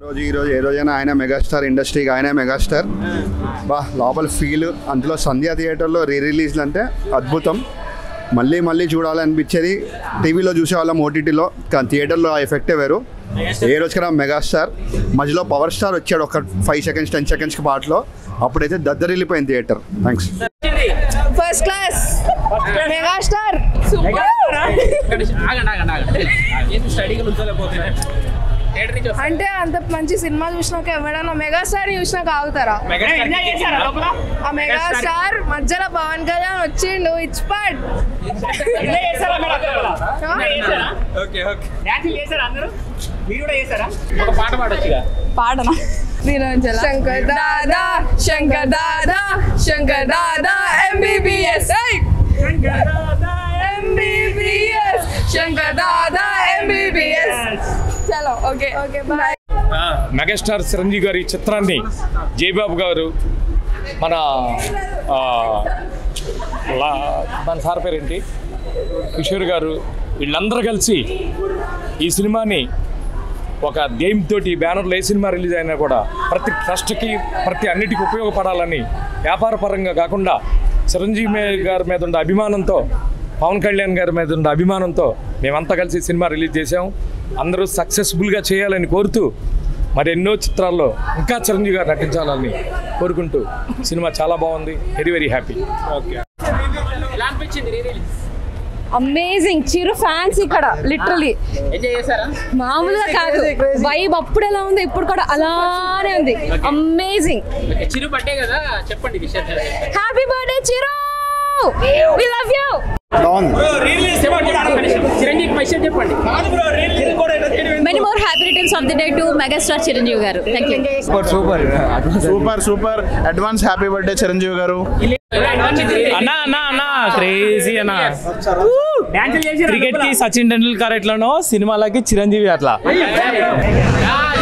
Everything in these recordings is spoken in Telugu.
ఈరోజు ఏ రోజైనా ఆయన మెగాస్టార్, ఇండస్ట్రీకి ఆయన మెగాస్టార్. బా లోపల ఫీల్, అందులో సంధ్యా థియేటర్లో రిలీజ్లు అంటే అద్భుతం. మళ్ళీ మళ్ళీ చూడాలనిపించేది. టీవీలో చూసేవాళ్ళం, ఓటీటీలో, కానీ థియేటర్లో ఆ ఎఫెక్టే వేరు. ఏ రోజుకైనా మెగాస్టార్. మధ్యలో పవర్ స్టార్ వచ్చాడు ఒక 5 seconds 10 seconds పాటలో, అప్పుడైతే దద్దరిల్లిపోయింది theatre. Thanks. First class megastar. అంటే అంత మంచి సినిమా చూసినాక ఎవడన్నా మెగాస్టార్ చూసినాక ఆగుతారా? ఆ మెగాస్టార్ మధ్యలో పవన్ కళ్యాణ్ వచ్చిండు, ఇట్స్ పార్ట్. పాడనా? Shankar Dada Shankar Dada Shankar Dada MBBS MBBS Shankar Dada MBBS. చలో okay okay bye. Megastar Chiranjeevi గారి చిత్రాన్ని జయబాబు గారు, మన సార్ పేరేంటి, కిషోర్ గారు, వీళ్ళందరూ కలిసి ఈ సినిమాని ఒక ధ్యేయంతో బ్యానర్లో ఏ సినిమా రిలీజ్ అయినా కూడా ప్రతి ట్రస్ట్కి ప్రతి అన్నిటికీ ఉపయోగపడాలని, వ్యాపారపరంగా కాకుండా చిరంజీవి గారి మీద ఉన్న అభిమానంతో, పవన్ కళ్యాణ్ గారి మీద ఉన్న అభిమానంతో మేమంతా కలిసి సినిమా రిలీజ్ చేసాం. అందరూ సక్సెస్ఫుల్గా చేయాలని కోరుతూ, మరి ఎన్నో చిత్రాల్లో ఇంకా చిరంజీవి గారు నటించాలని కోరుకుంటూ సినిమా చాలా బాగుంది. Very very happy. అమేజింగ్. చిరు ఫ్యాన్స్ ఇక్కడ లిటరలీ మామూలుగా కాదు. వైబ్ అప్పుడు ఎలా ఉంది, ఇప్పుడు కూడా అలానే ఉంది. అమేజింగ్. చిరు బర్త్డే కదా, చెప్పండి విషయాలు. Happy birthday Chiru, we love you. Many more happy returns of the day to megastar Chiranjeevi garu. Thank you. Super advance happy birthday Chiranjeevi garu. అన్నా క్రేజీ అన్న. క్రికెట్ కి సచిన్ టెండూల్కర్ ఎట్లానో సినిమాలకి చిరంజీవి అట్లా.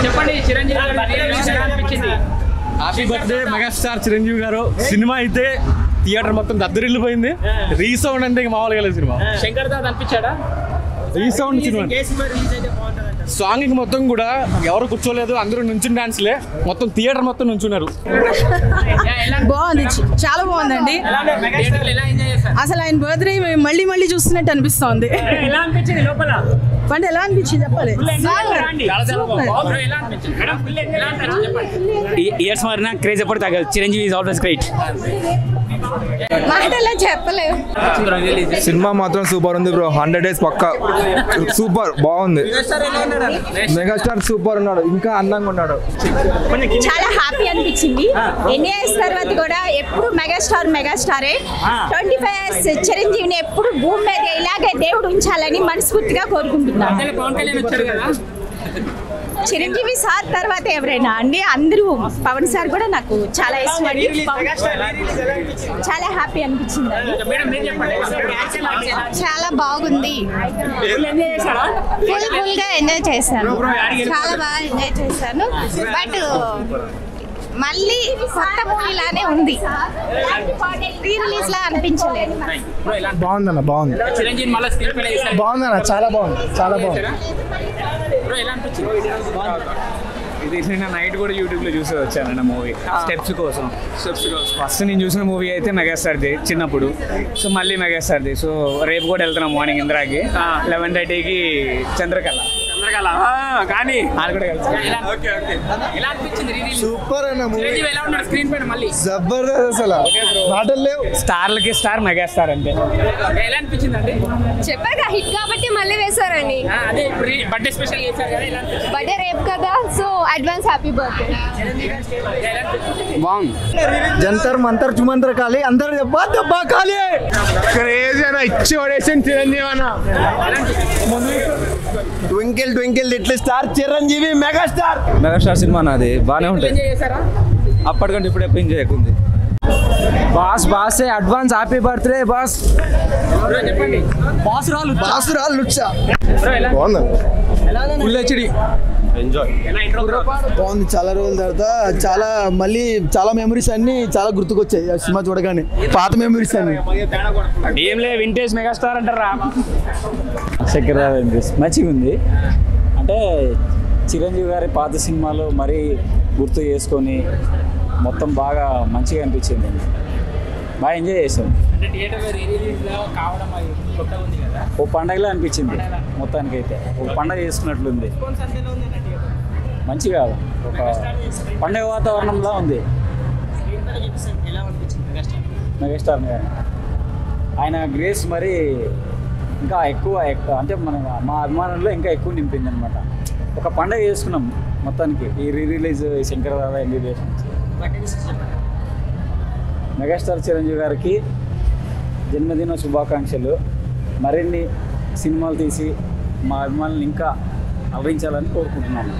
చెప్పండి చిరంజీవి గారు. హ్యాపీ బర్త్డే మెగాస్టార్ చిరంజీవి గారు. సినిమా అయితే థియేటర్ మొత్తం దద్దరిల్లిపోయింది. రీసౌండ్ అంటే మామూలుగా లేదు సినిమా. శంకర్ దాదా అనిపించాడా? Resound cinema. సాంగ్ మొత్తం కూడా ఎవరు కూర్చోలేదు, అందరూ నుంచుని డాన్స్లే, మొత్తం థియేటర్ మొత్తం నుంచున్నారు. బాగుంది, చాలా బాగుందండి. అసలు ఆయన బర్త్డే మళ్ళీ మళ్ళీ చూస్తున్నట్టు అనిపిస్తోంది. అంటే ఎలా అనిపించింది చెప్పాలి. ఇయర్స్ మారినా క్రేజ్ ఎప్పుడు తగ్గదు. Chiranjeevi is always great. మాటలా చెప్పలేవు. సినిమా మాత్రం సూపర్ ఉంది బ్రో. 100 days పక్కా సూపర్ బాగుంది. మెగాస్టార్ సూపర్ ఉన్నాడు, ఇంకా అందంగా ఉన్నాడు. చాలా హ్యాపీ అనిపించింది. ఎన్ని ఇయర్స్ తర్వాత కూడా ఎప్పుడు మెగాస్టారే. 25 years చిరంజీవిని ఎప్పుడు భూమి మీద ఇలాగే దేవుడు ఉంచాలని మనస్ఫూర్తిగా కోరుకుంటున్నాను. చిరంజీవి సార్ తర్వాత ఎవరైనా అండి, అందరూ. పవన్ సార్ కూడా నాకు చాలా ఇష్టం అండి. చాలా హ్యాపీ అనిపించింది. చాలా బాగుంది. ఫుల్ గా ఎంజాయ్ చేశాను. చాలా బాగా ఎంజాయ్ చేశాను. బట్ మళ్ళీ కొత్త మూవీ లానే ఉంది, రీ రిలీజ్ లా అనిపించలేదు. బాగుందన్న, బాగుంది. బాగుందన్న, చాలా బాగుంది, చాలా బాగుంది. ఇది నేను నైట్ కూడా యూట్యూబ్లో చూసి వచ్చానన్న మూవీ స్టెప్స్ కోసం. ఫస్ట్ నేను చూసిన మూవీ అయితే మెగాస్టార్ది చిన్నప్పుడు. సో మళ్ళీ మెగాస్టార్ది. సో రేపు కూడా వెళ్తున్నాం మార్నింగ్ ఇందిరాకి. 11:30కి చంద్రకళ. కానీ సూపర్ అన్న మూవీ. జబర్దస్త్. అసలు మాటలు లేవు. స్టార్లకి స్టార్ మెగాస్టార్ అంటే. ఎలా అనిపించింది అండి? చెప్పాక హిట్ కాబట్టి మళ్ళీ వేశారని. బర్త్డే స్పెషల్ చేశారు కదా, ఎలా అనిపించింది? బర్త్డే రేపు కదా, సో అడ్వాన్స్ హ్యాపీ బర్త్డే. బాగుంది. జంతర్ మంతర్ చుమంతర్ ఖాళీ, అందరు దెబ్బా ఖాళీ. క్రేజీ అన్న, ఇచ్చి పడేసిన చిరంజీవి అన్న. Twinkle twinkle little star Chiranjeevi megastar. Megastar cinema నాది బాగానే ఉంటుంది. అప్పటికంటే ఇప్పుడు ఎప్పుడు ఎంజాయ్ ఎక్కుంది. Boss advance happy birthday boss. బాసురాలు లుచ్చా. బాగుంది. Full HD enjoy. బాగుంది. చాలా రోజుల తర్వాత చాలా మెమరీస్ అన్ని చాలా గుర్తుకొచ్చాయి ఆ సినిమా చూడగానే. పాత మెమరీస్ అన్ని. ఏం లే, వింటేజ్ మెగాస్టార్ అంటారా. శంకర్ మంచిగా ఉంది. అంటే చిరంజీవి గారి పాత సినిమాలు మరీ గుర్తు చేసుకొని మొత్తం బాగా మంచిగా అనిపించింది. బాగా ఎంజాయ్ చేసాం. అంటే థియేటర్ రిలీజ్ కావడం అది కొత్తగా ఉంది కదా, ఓ పండగలా అనిపించింది. మొత్తానికైతే ఒక పండగ చేసుకున్నట్లుంది. మంచిగా ఒక పండగ వాతావరణంలా ఉంది. మెగాస్టార్ గారు ఆయన గ్రేస్ మరి ఇంకా ఎక్కువ అంటే మా అభిమానుల్లో ఇంకా ఎక్కువ నింపింది అనమాట. ఒక పండగ చేసుకున్నాం మొత్తానికి. ఈ రిలీజ్ శంకరదాదా MBBS. మెగాస్టార్ చిరంజీవి గారికి జన్మదిన శుభాకాంక్షలు. మరిన్ని సినిమాలు తీసి మా అభిమానులు ఇంకా అలరించాలని కోరుకుంటున్నాను.